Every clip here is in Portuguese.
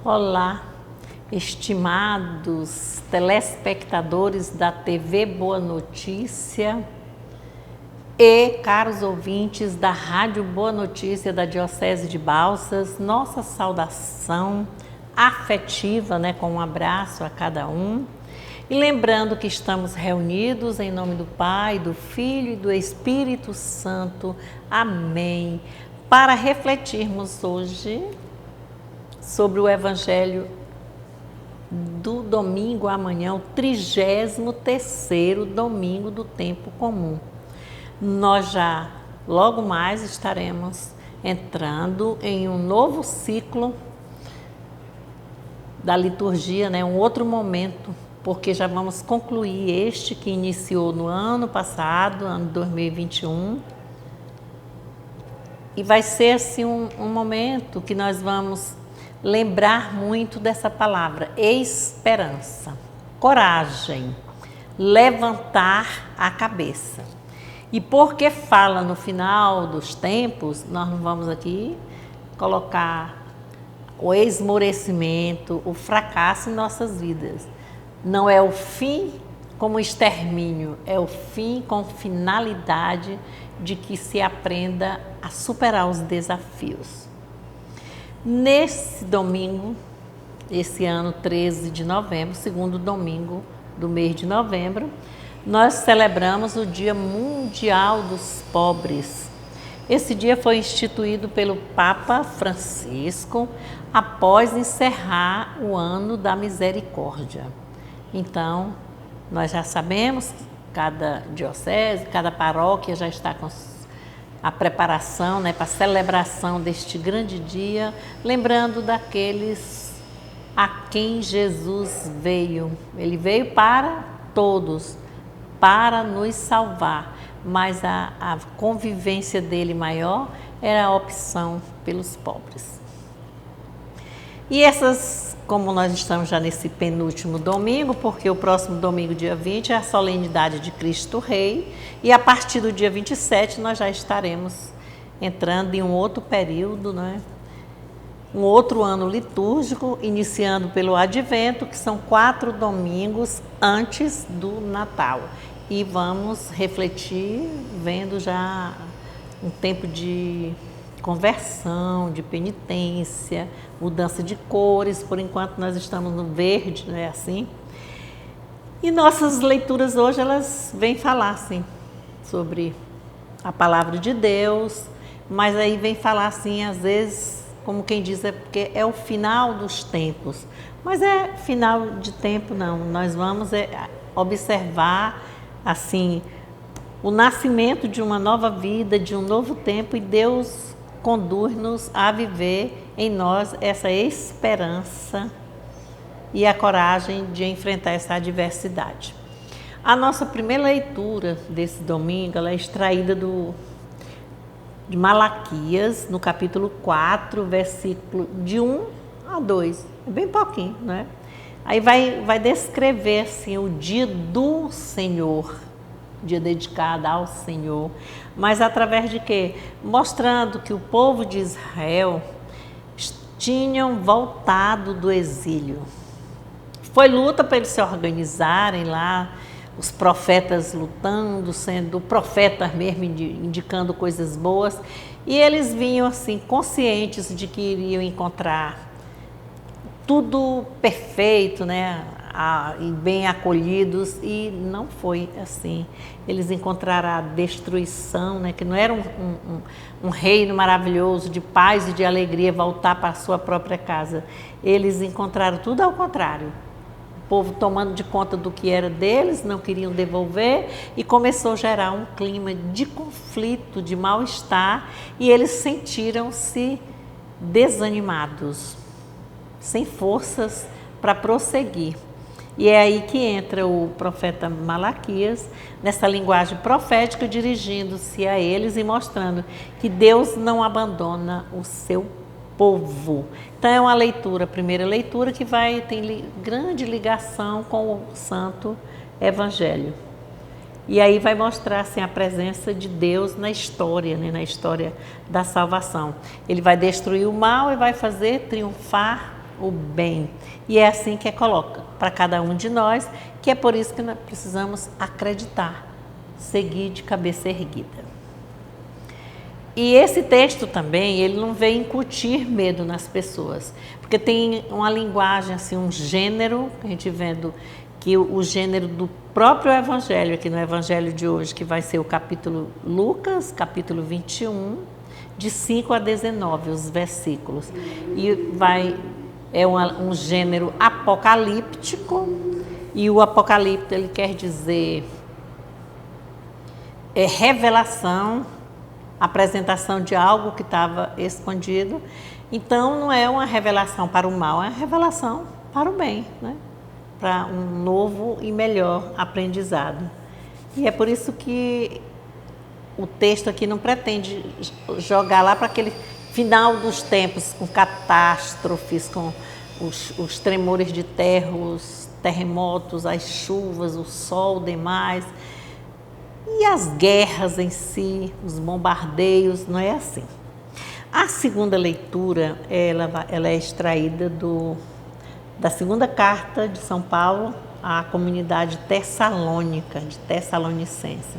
Olá, estimados telespectadores da TV Boa Notícia e caros ouvintes da Rádio Boa Notícia da Diocese de Balsas, nossa saudação afetiva, com um abraço a cada um. E lembrando que estamos reunidos em nome do Pai, do Filho e do Espírito Santo. Amém. Para refletirmos hoje sobre o Evangelho do domingo amanhã, o 33º domingo do tempo comum. Nós já logo mais estaremos entrando em um novo ciclo da liturgia, um outro momento, porque já vamos concluir este que iniciou no ano passado, ano 2021. E vai ser assim um momento que nós vamos lembrar muito dessa palavra, esperança, coragem, levantar a cabeça. E porque fala no final dos tempos, nós não vamos aqui colocar o esmorecimento, o fracasso em nossas vidas. Não é o fim como extermínio, é o fim com finalidade de que se aprenda a superar os desafios. Nesse domingo, esse ano 13 de novembro, segundo domingo do mês de novembro, nós celebramos o Dia Mundial dos Pobres. Esse dia foi instituído pelo Papa Francisco após encerrar o ano da misericórdia. Então, nós já sabemos que cada diocese, cada paróquia já está com a preparação para a celebração deste grande dia, lembrando daqueles a quem Jesus veio. Ele veio para todos, para nos salvar, mas a convivência dele maior era a opção pelos pobres. E essas, como nós estamos já nesse penúltimo domingo, porque o próximo domingo, dia 20, é a solenidade de Cristo Rei, e a partir do dia 27 nós já estaremos entrando em um outro período, um outro ano litúrgico, iniciando pelo Advento, que são 4 domingos antes do Natal. E vamos refletir, vendo já um tempo de conversão, de penitência, mudança de cores. Por enquanto nós estamos no verde, não é assim? E nossas leituras hoje, elas vêm falar, sobre a palavra de Deus, mas aí vem falar, às vezes, como quem diz, é porque é o final dos tempos. Mas é final de tempo, não. Nós vamos observar, o nascimento de uma nova vida, de um novo tempo, e Deus conduz-nos a viver em nós essa esperança e a coragem de enfrentar essa adversidade. A nossa primeira leitura desse domingo, ela é extraída de Malaquias, no capítulo 4, versículo de 1 a 2. É bem pouquinho, Aí vai descrever, o dia do Senhor, dia dedicado ao Senhor, mas através de quê? Mostrando que o povo de Israel tinham voltado do exílio. Foi luta para eles se organizarem lá, os profetas lutando, sendo profetas mesmo, indicando coisas boas, e eles vinham conscientes de que iriam encontrar tudo perfeito, e bem acolhidos, e não foi assim. Eles encontraram a destruição, que não era um reino maravilhoso de paz e de alegria voltar para a sua própria casa. Eles encontraram tudo ao contrário. O povo tomando de conta do que era deles, não queriam devolver, e começou a gerar um clima de conflito, de mal-estar, e eles sentiram-se desanimados, sem forças para prosseguir. E é aí que entra o profeta Malaquias, nessa linguagem profética, dirigindo-se a eles e mostrando que Deus não abandona o seu povo. Então é uma leitura, a primeira leitura, que tem grande ligação com o Santo Evangelho. E aí vai mostrar a presença de Deus na história, na história da salvação. Ele vai destruir o mal e vai fazer triunfar o bem. E é assim que coloca para cada um de nós, que é por isso que nós precisamos acreditar, seguir de cabeça erguida. E esse texto também, ele não vem incutir medo nas pessoas, porque tem uma linguagem, assim, um gênero, a gente vendo que o gênero do próprio Evangelho, aqui no Evangelho de hoje, que vai ser o capítulo Lucas, capítulo 21, de 5 a 19, os versículos. E é um gênero apocalíptico, e o apocalíptico, ele quer dizer revelação, apresentação de algo que estava escondido. Então, não é uma revelação para o mal, é uma revelação para o bem, né? Para um novo e melhor aprendizado. E é por isso que o texto aqui não pretende jogar lá para aquele final dos tempos, com catástrofes, com os tremores de terra, os terremotos, as chuvas, o sol demais. E as guerras em si, os bombardeios, não é assim. A segunda leitura, ela é extraída da segunda carta de São Paulo à comunidade tessalônica, de Tessalonicense.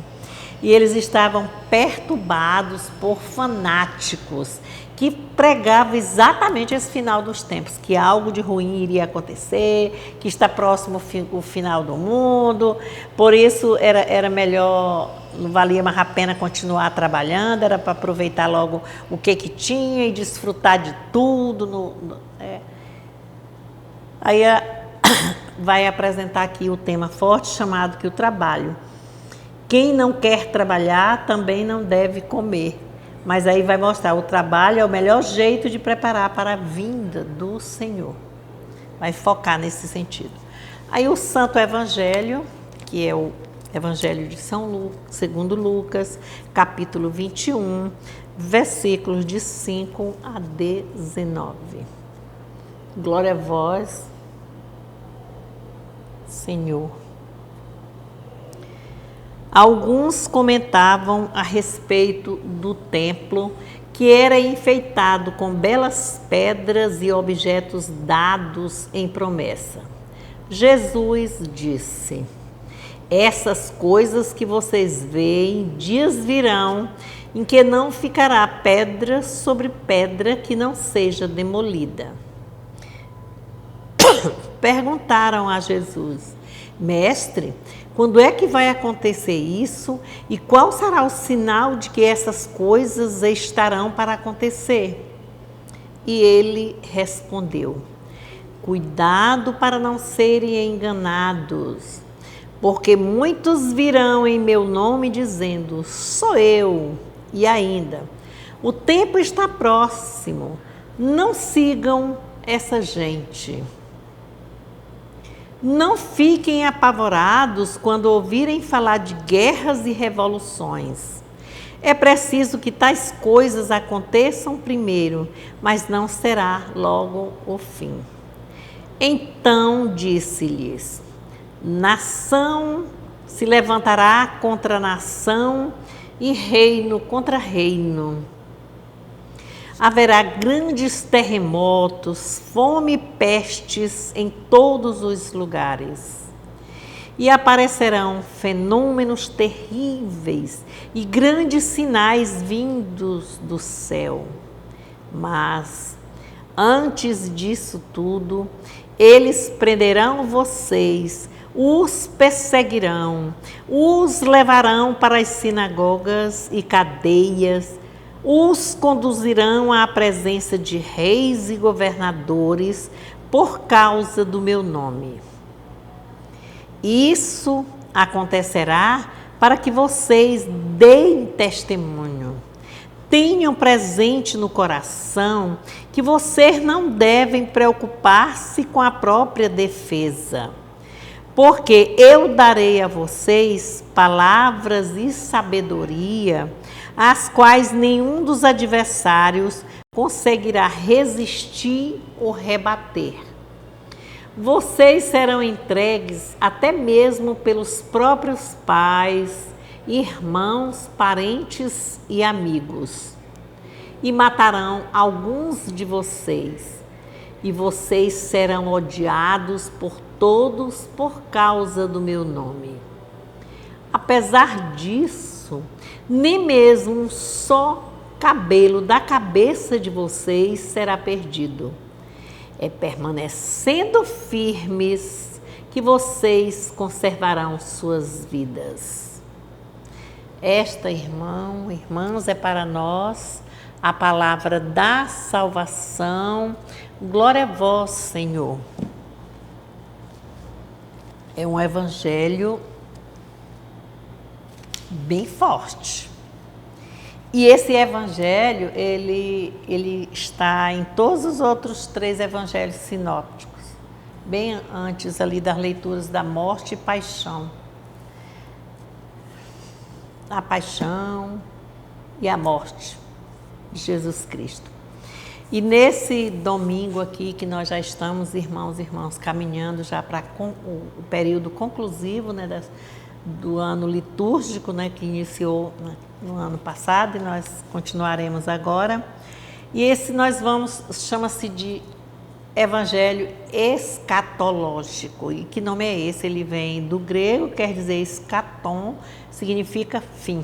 E eles estavam perturbados por fanáticos que pregavam exatamente esse final dos tempos, que algo de ruim iria acontecer, que está próximo o final do mundo, por isso era melhor, não valia mais a pena continuar trabalhando, era para aproveitar logo o que tinha e desfrutar de tudo. Aí vai apresentar aqui o tema forte chamado que o trabalho. Quem não quer trabalhar também não deve comer. Mas aí vai mostrar, o trabalho é o melhor jeito de preparar para a vinda do Senhor. Vai focar nesse sentido. Aí o Santo Evangelho, que é o Evangelho de São Lucas, segundo Lucas, capítulo 21, versículos de 5 a 19. Glória a vós, Senhor. Alguns comentavam a respeito do templo, que era enfeitado com belas pedras e objetos dados em promessa. Jesus disse: essas coisas que vocês veem, dias virão em que não ficará pedra sobre pedra que não seja demolida. Perguntaram a Jesus: Mestre, quando é que vai acontecer isso e qual será o sinal de que essas coisas estarão para acontecer? E ele respondeu: cuidado para não serem enganados, porque muitos virão em meu nome dizendo: sou eu, e ainda: o tempo está próximo, não sigam essa gente. Não fiquem apavorados quando ouvirem falar de guerras e revoluções. É preciso que tais coisas aconteçam primeiro, mas não será logo o fim. Então disse-lhes: nação se levantará contra nação e reino contra reino. Haverá grandes terremotos, fome e pestes em todos os lugares. E aparecerão fenômenos terríveis e grandes sinais vindos do céu. Mas, antes disso tudo, eles prenderão vocês, os perseguirão, os levarão para as sinagogas e cadeias, os conduzirão à presença de reis e governadores por causa do meu nome. Isso acontecerá para que vocês deem testemunho. Tenham presente no coração que vocês não devem preocupar-se com a própria defesa, porque eu darei a vocês palavras e sabedoria, às quais nenhum dos adversários conseguirá resistir ou rebater. Vocês serão entregues até mesmo pelos próprios pais, irmãos, parentes e amigos, e matarão alguns de vocês. e vocês serão odiados por todos por causa do meu nome. Apesar disso, nem mesmo um só cabelo da cabeça de vocês será perdido. É permanecendo firmes que vocês conservarão suas vidas. Esta, irmãos, é para nós a palavra da salvação. Glória a vós, Senhor. É um evangelho bem forte. E esse evangelho, ele está em todos os outros 3 evangelhos sinópticos, bem antes ali das leituras da morte e paixão. A paixão e a morte de Jesus Cristo. E nesse domingo aqui, que nós já estamos, irmãos e irmãs, caminhando já para o período conclusivo, né, do ano litúrgico, né, que iniciou no ano passado e nós continuaremos agora. E esse nós vamos, chama-se de Evangelho escatológico. E que nome é esse? Ele vem do grego, quer dizer escatom, significa fim.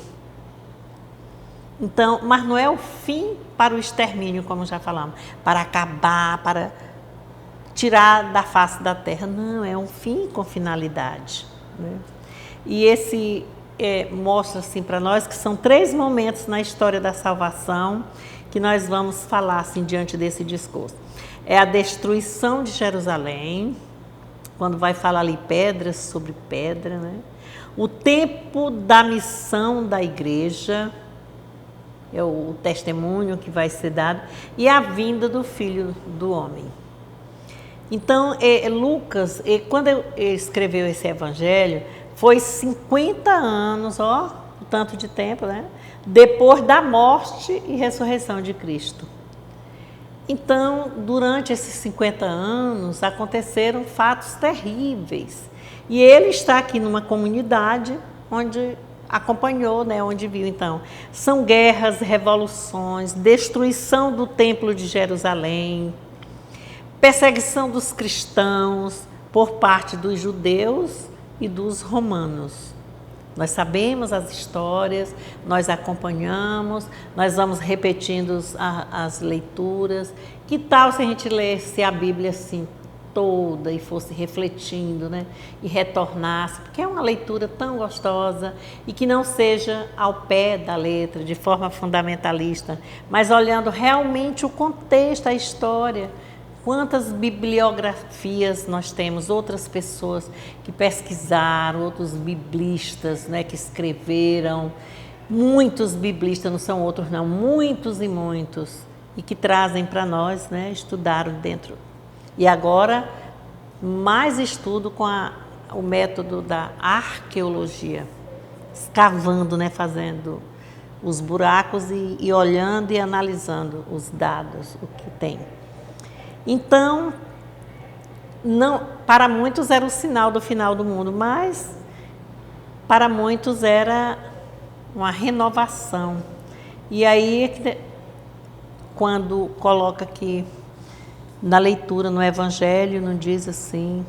Então, mas não é o fim para o extermínio, como já falamos, para acabar, para tirar da face da terra. Não, é um fim com finalidade, né? E esse mostra assim para nós que são 3 momentos na história da salvação que nós vamos falar assim diante desse discurso. É a destruição de Jerusalém, quando vai falar ali pedra sobre pedra, né? O tempo da missão da igreja, é o testemunho que vai ser dado, e a vinda do Filho do Homem. Então, Lucas, quando ele escreveu esse evangelho, foi 50 anos, ó, o tanto de tempo, né? Depois da morte e ressurreição de Cristo. Então, durante esses 50 anos, aconteceram fatos terríveis. E ele está aqui numa comunidade onde acompanhou, né, onde viu. Então, são guerras, revoluções, destruição do Templo de Jerusalém, perseguição dos cristãos por parte dos judeus e dos romanos. Nós sabemos as histórias, nós acompanhamos, nós vamos repetindo as leituras. Que tal se a gente lesse a Bíblia assim toda e fosse refletindo, né? E retornasse, porque é uma leitura tão gostosa e que não seja ao pé da letra, de forma fundamentalista, mas olhando realmente o contexto, a história. Quantas bibliografias nós temos, outras pessoas que pesquisaram, outros biblistas, né, que escreveram, muitos biblistas, não são outros não, muitos e muitos, e que trazem para nós, né, estudaram dentro. E agora, mais estudo com o método da arqueologia, escavando, né, fazendo os buracos e olhando e analisando os dados, o que tem. Então, não, para muitos era o sinal do final do mundo, mas para muitos era uma renovação. E aí, quando coloca aqui na leitura, no Evangelho, não diz assim,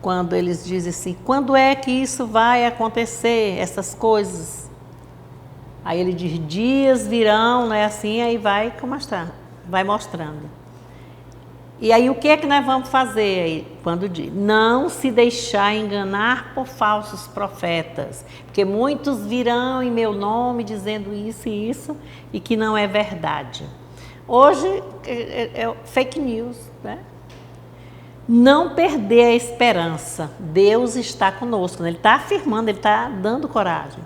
quando eles dizem assim, quando é que isso vai acontecer, essas coisas? Aí ele diz, dias virão, não é assim, aí vai mostrar. Vai mostrando. E aí o que é que nós vamos fazer aí? Quando diz, não se deixar enganar por falsos profetas, porque muitos virão em meu nome dizendo isso e isso, e que não é verdade. Hoje é fake news, né? Não perder a esperança. Deus está conosco, né? Ele está afirmando, ele está dando coragem.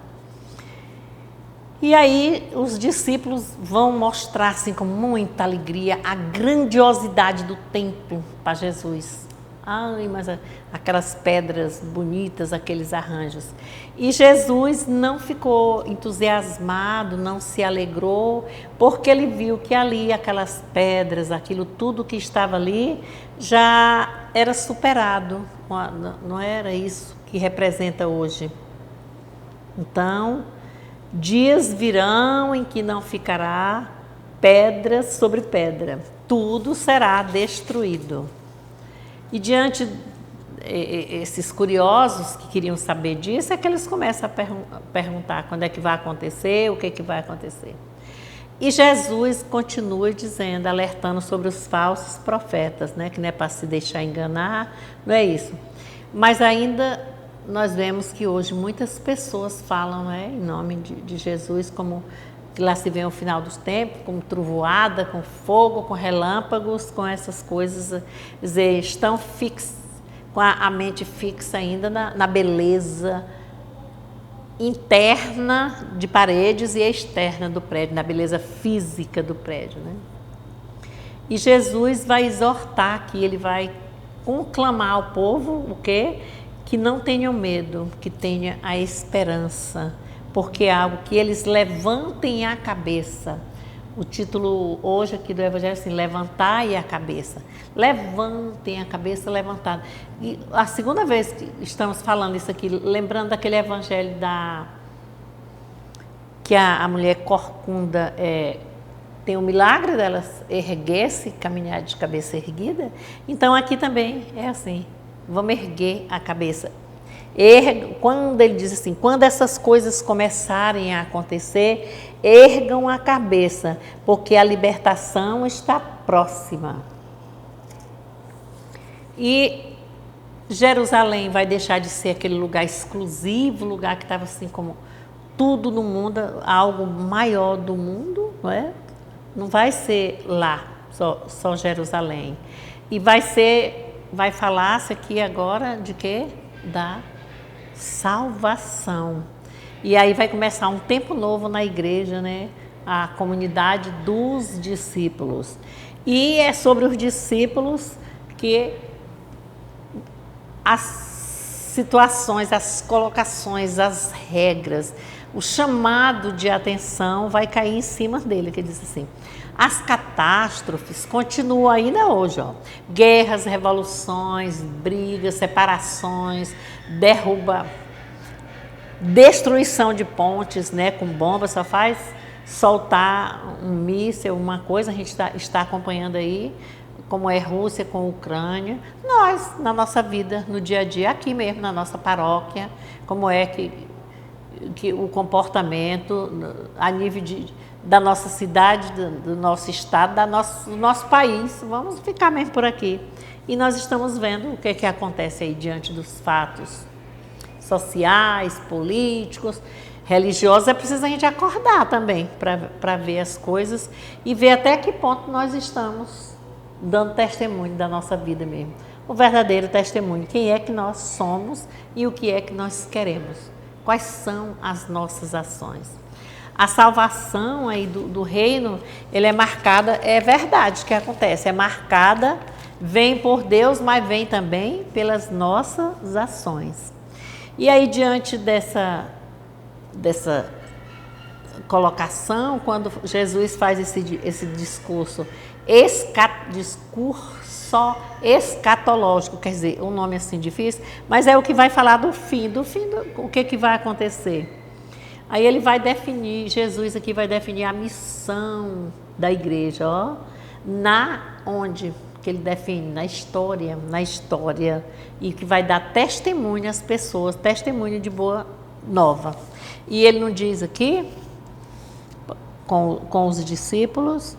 E aí os discípulos vão mostrar assim, com muita alegria a grandiosidade do templo para Jesus. Ai, mas aquelas pedras bonitas, aqueles arranjos. E Jesus não ficou entusiasmado, não se alegrou, porque ele viu que ali aquelas pedras, aquilo tudo que estava ali, já era superado. Não era isso que representa hoje. Então, dias virão em que não ficará pedra sobre pedra. tudo será destruído. E diante esses curiosos que queriam saber disso, é que eles começam a perguntar quando é que vai acontecer, o que é que vai acontecer. E Jesus continua dizendo, alertando sobre os falsos profetas, né? Que não é para se deixar enganar, não é isso. Mas ainda nós vemos que hoje muitas pessoas falam, né, em nome de Jesus, como que lá se vê o final dos tempos, com trovoada, com fogo, com relâmpagos, com essas coisas, dizer, estão com a mente fixa ainda na beleza interna de paredes e externa do prédio, na beleza física do prédio, né? E Jesus vai exortar aqui, ele vai conclamar ao povo o quê? Que não tenham medo, que tenha a esperança, porque é algo que eles levantem a cabeça. O título hoje aqui do Evangelho é assim, levantai a cabeça. Levantem a cabeça levantada. E a segunda vez que estamos falando isso aqui, lembrando daquele Evangelho que a mulher corcunda tem o milagre dela erguer-se, caminhar de cabeça erguida. Então aqui também é assim, vamos erguer a cabeça. Quando ele diz assim, quando essas coisas começarem a acontecer, ergam a cabeça, porque a libertação está próxima. E Jerusalém vai deixar de ser aquele lugar exclusivo, lugar que estava assim como tudo no mundo, algo maior do mundo, não é? Não vai ser lá, só Jerusalém. E vai falar-se aqui agora de quê? Da salvação. E aí vai começar um tempo novo na igreja, né? A comunidade dos discípulos. E é sobre os discípulos que as situações, as colocações, as regras, o chamado de atenção vai cair em cima dele, que diz assim, as catástrofes continuam ainda hoje, ó. Guerras, revoluções, brigas, separações, destruição de pontes, né, com bomba, só faz soltar um míssil, uma coisa, a gente está acompanhando aí, como é Rússia com Ucrânia, nós, na nossa vida, no dia a dia, aqui mesmo, na nossa paróquia, como é que o comportamento a nível da nossa cidade, do nosso estado, do nosso país, vamos ficar mesmo por aqui. E nós estamos vendo o que acontece aí diante dos fatos sociais, políticos, religiosos. É preciso a gente acordar também para ver as coisas e ver até que ponto nós estamos dando testemunho da nossa vida mesmo. O verdadeiro testemunho, quem é que nós somos e o que é que nós queremos. Quais são as nossas ações? A salvação aí do reino, ele é marcada, é verdade que acontece, é marcada, vem por Deus, mas vem também pelas nossas ações. E aí, diante dessa colocação, quando Jesus faz esse discurso escatológico, quer dizer, um nome assim difícil, mas é o que vai falar do fim, o que vai acontecer. Aí ele vai definir, Jesus aqui vai definir a missão da igreja, ó, onde que ele define, na história, e que vai dar testemunho às pessoas, testemunho de boa nova. E ele não diz aqui, com os discípulos,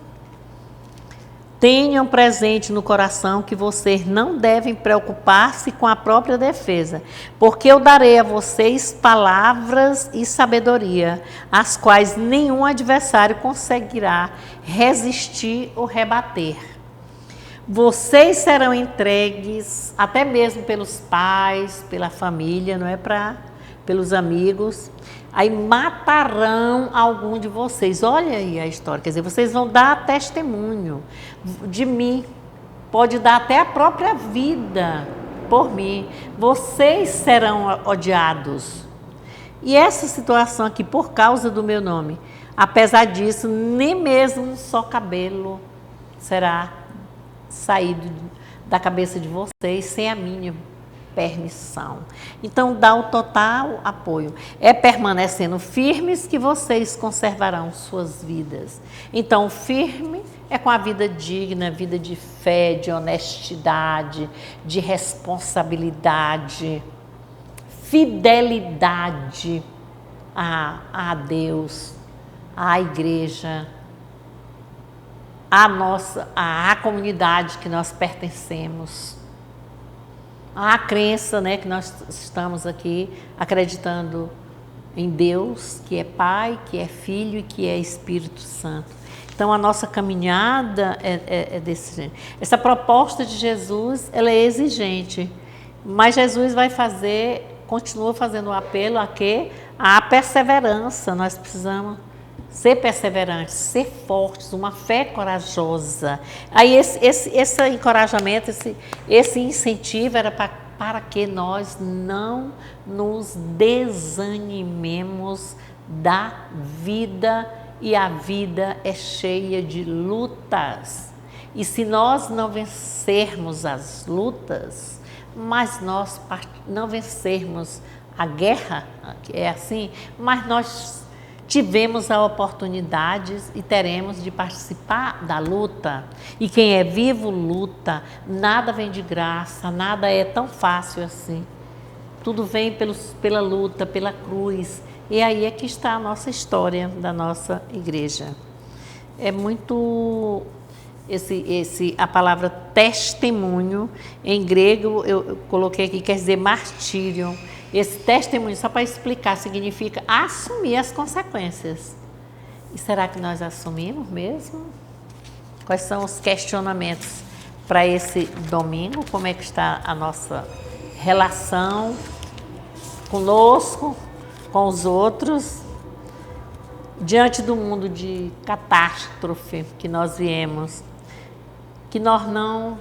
tenham presente no coração que vocês não devem preocupar-se com a própria defesa, porque eu darei a vocês palavras e sabedoria, as quais nenhum adversário conseguirá resistir ou rebater. Vocês serão entregues até mesmo pelos pais, pela família, não é pelos amigos. Aí matarão algum de vocês. Olha aí a história, quer dizer, vocês vão dar testemunho de mim. Pode dar até a própria vida por mim. Vocês serão odiados. E essa situação aqui, por causa do meu nome, apesar disso, nem mesmo um só cabelo será saído da cabeça de vocês sem a minha permissão. Então, dá o total apoio. É permanecendo firmes que vocês conservarão suas vidas. Então, firme é com a vida digna, vida de fé, de honestidade, de responsabilidade, fidelidade a Deus, à igreja, à comunidade que nós pertencemos, à crença, né, que nós estamos aqui acreditando em Deus, que é Pai, que é Filho e que é Espírito Santo. Então, a nossa caminhada é desse jeito. Essa proposta de Jesus, ela é exigente, mas Jesus vai continua fazendo o apelo a quê? À perseverança. Nós precisamos ser perseverantes, ser fortes, uma fé corajosa. Aí esse encorajamento, esse incentivo era para que nós não nos desanimemos da vida, e a vida é cheia de lutas. E se nós não vencermos as lutas, mas nós não vencermos a guerra, é assim, mas nós tivemos a oportunidade e teremos de participar da luta. E quem é vivo luta, nada vem de graça, nada é tão fácil assim. Tudo vem pela luta, pela cruz. E aí é que está a nossa história da nossa igreja. É muito... a palavra testemunho, em grego eu coloquei aqui, quer dizer martírio. Esse testemunho, só para explicar, significa assumir as consequências. E será que nós assumimos mesmo? Quais são os questionamentos para esse domingo? Como é que está a nossa relação conosco, com os outros, diante do mundo de catástrofe que nós viemos? Que nós não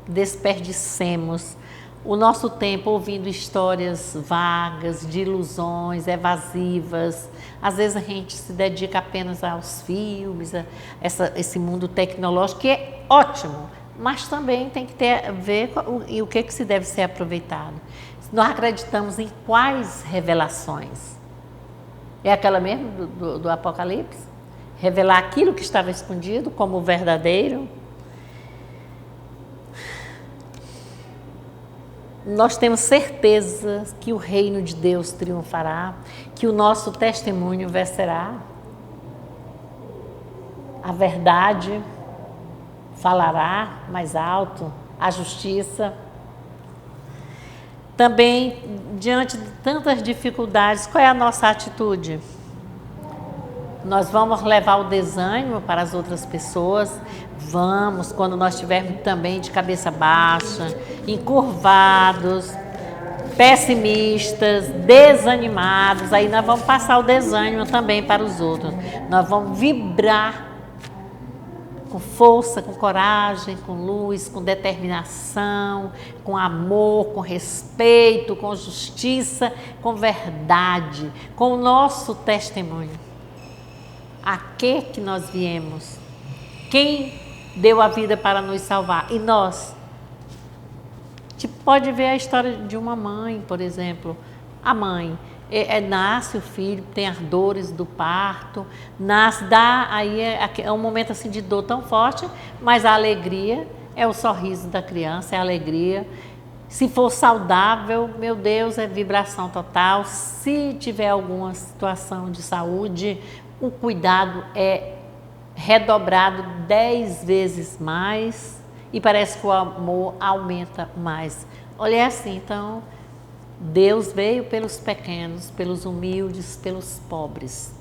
desperdicemos o nosso tempo ouvindo histórias vagas, de ilusões, evasivas. Às vezes a gente se dedica apenas aos filmes, a esse mundo tecnológico, que é ótimo, mas também tem que ter a ver com o que se deve ser aproveitado. Nós acreditamos em quais revelações? É aquela mesmo do Apocalipse? Revelar aquilo que estava escondido como verdadeiro? Nós temos certeza que o reino de Deus triunfará, que o nosso testemunho vencerá. A verdade falará mais alto, a justiça. Também, diante de tantas dificuldades, qual é a nossa atitude? Nós vamos levar o desânimo para as outras pessoas? Vamos, quando nós estivermos também de cabeça baixa, encurvados, pessimistas, desanimados, aí nós vamos passar o desânimo também para os outros. Nós vamos vibrar com força, com coragem, com luz, com determinação, com amor, com respeito, com justiça, com verdade, com o nosso testemunho. A que nós viemos? Quem deu a vida para nos salvar? E nós? Pode ver a história de uma mãe, por exemplo. A mãe, nasce o filho, tem as dores do parto, aí é um momento assim de dor tão forte, mas a alegria é o sorriso da criança, é a alegria. Se for saudável, meu Deus, é vibração total. Se tiver alguma situação de saúde, o cuidado é redobrado 10 vezes mais e parece que o amor aumenta mais. Olha, é assim, então, Deus veio pelos pequenos, pelos humildes, pelos pobres.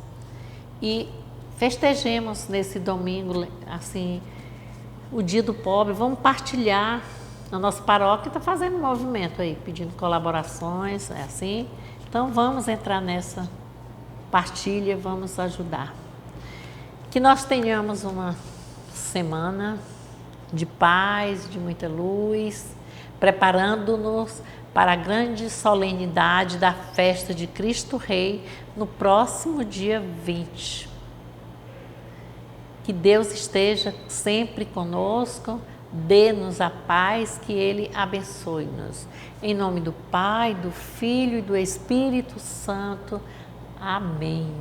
E festejemos nesse domingo, assim, o dia do pobre. Vamos partilhar. A nossa paróquia está fazendo um movimento aí, pedindo colaborações, é assim. Então, vamos entrar nessa partilha, vamos ajudar. Que nós tenhamos uma semana de paz, de muita luz, preparando-nos para a grande solenidade da festa de Cristo Rei no próximo dia 20. Que Deus esteja sempre conosco, dê-nos a paz, que Ele abençoe-nos. Em nome do Pai, do Filho e do Espírito Santo. Amém.